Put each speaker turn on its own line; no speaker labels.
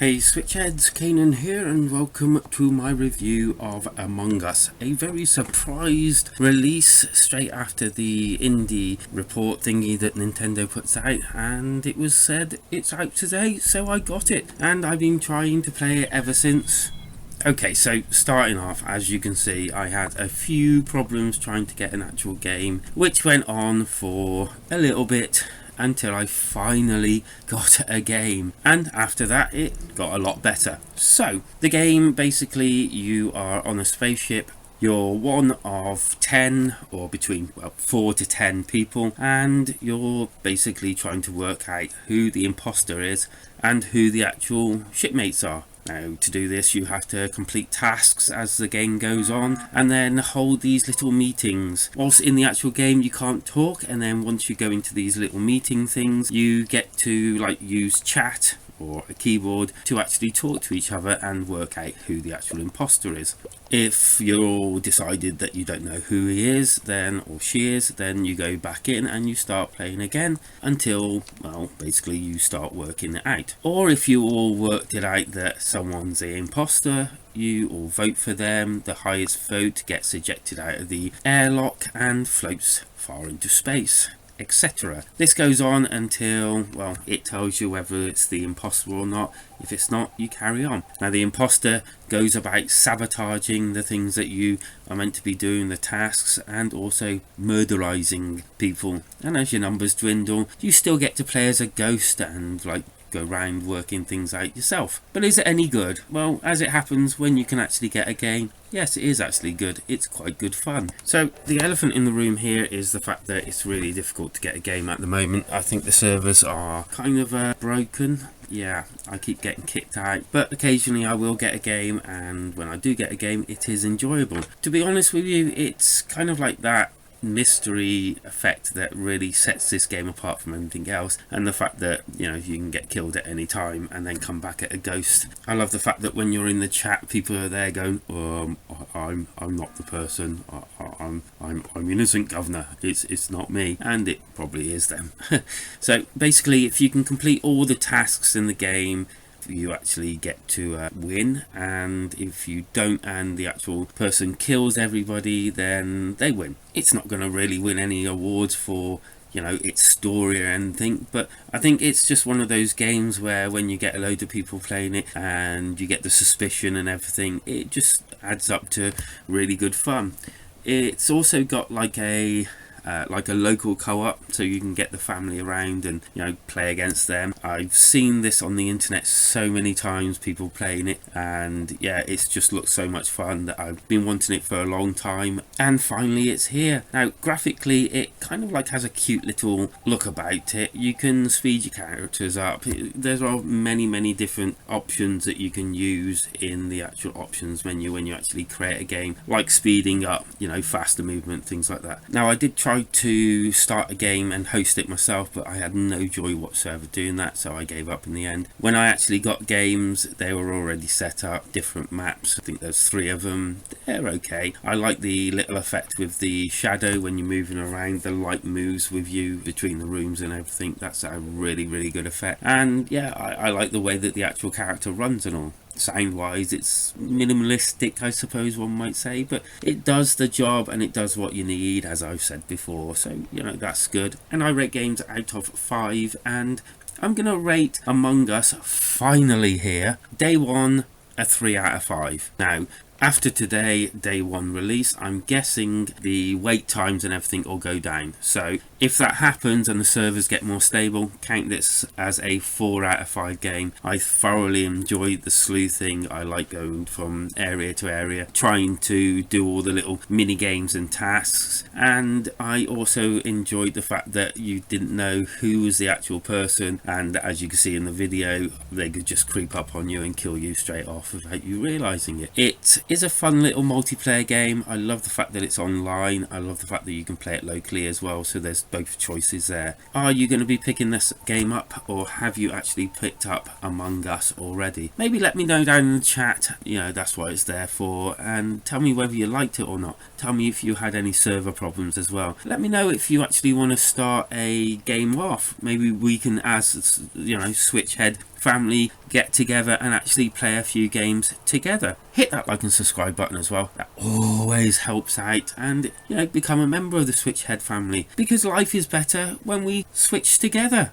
Hey Switchheads, Kanan here and welcome to my review of Among Us, a very surprised release straight after the indie report thingy that Nintendo puts out, and it was said it's out today, so I got it and I've been trying to play it ever since. Okay, so starting off, as you can see, I had a few problems trying to get an actual game, which went on for a little bit until I finally got a game, and after that it got a lot better. So the game, basically you are on a spaceship. You're one of 10 or between 4 to 10 people, and you're basically trying to work out who the imposter is and who the actual shipmates are. Now, to do this you have to complete tasks as the game goes on and then hold these little meetings. Whilst in the actual game you can't talk, and then once you go into these little meeting things you get to use chat or a keyboard to actually talk to each other and work out who the actual imposter is. If you're all decided that you don't know who he is or she is, then you go back in and you start playing again until, well, basically you start working it out. Or if you all worked it out that someone's the imposter, you all vote for them. The highest vote gets ejected out of the airlock and floats far into space, etc. This goes on until, well, it tells you whether it's the imposter or not. If it's not, you carry on. Now the imposter goes about sabotaging the things that you are meant to be doing, the tasks, and also murderizing people. And as your numbers dwindle, you still get to play as a ghost and go around working things out yourself. But is it any good? Well, as it happens, when you can actually get a game, yes, it is actually good. It's quite good fun. So the elephant in the room here is the fact that it's really difficult to get a game at the moment. I think the servers are kind of broken. Yeah, I keep getting kicked out, but occasionally I will get a game, and when I do get a game it is enjoyable. To be honest with you, it's kind of like that mystery effect that really sets this game apart from anything else, and the fact that, you know, you can get killed at any time and then come back at a ghost. I love the fact that when you're in the chat people are there going, I'm not the person, I'm innocent, governor, it's not me, and it probably is them. So basically, if you can complete all the tasks in the game, you actually get to win, and if you don't and the actual person kills everybody, then they win. It's not going to really win any awards for, you know, its story or anything, but I think it's just one of those games where when you get a load of people playing it and you get the suspicion and everything, it just adds up to really good fun. It's also got like a local co-op, so you can get the family around and, you know, play against them. I've seen this on the internet so many times, people playing it, and yeah, it's just looks so much fun that I've been wanting it for a long time, and finally it's here. Now graphically it kind of has a cute little look about it. You can speed your characters up. There are many different options that you can use in the actual options menu when you actually create a game, like speeding up, you know, faster movement, things like that. Now I did try to start a game and host it myself, but I had no joy whatsoever doing that, so I gave up in the end. When I actually got games, they were already set up, different maps. I think there's 3 of them. They're okay. I like the little effect with the shadow when you're moving around, the light moves with you between the rooms and everything. That's a really good effect. And yeah, I like the way that the actual character runs and all. Sound wise it's minimalistic, I suppose one might say, but it does the job and it does what you need, as I've said before, so, you know, that's good. And I rate games out of 5, and I'm gonna rate Among Us, finally here, day 1, a 3 out of 5. Now after today, day 1 release, I'm guessing the wait times and everything will go down. So if that happens and the servers get more stable, count this as a 4 out of 5 game. I thoroughly enjoyed the sleuthing. I like going from area to area, trying to do all the little mini games and tasks, and I also enjoyed the fact that you didn't know who was the actual person, and as you can see in the video, they could just creep up on you and kill you straight off without you realizing it. It is a fun little multiplayer game. I love the fact that it's online. I love the fact that you can play it locally as well, so there's both choices there. Are you going to be picking this game up, or have you actually picked up Among Us already? Maybe let me know down in the chat, you know, that's what it's there for, and tell me whether you liked it or not. Tell me if you had any server problems as well. Let me know if you actually want to start a game off. Maybe we can, as, you know, Switchhead family get together and actually play a few games together. Hit that like and subscribe button as well. That always helps out, and become a member of the Switchhead family, because life is better when we switch together.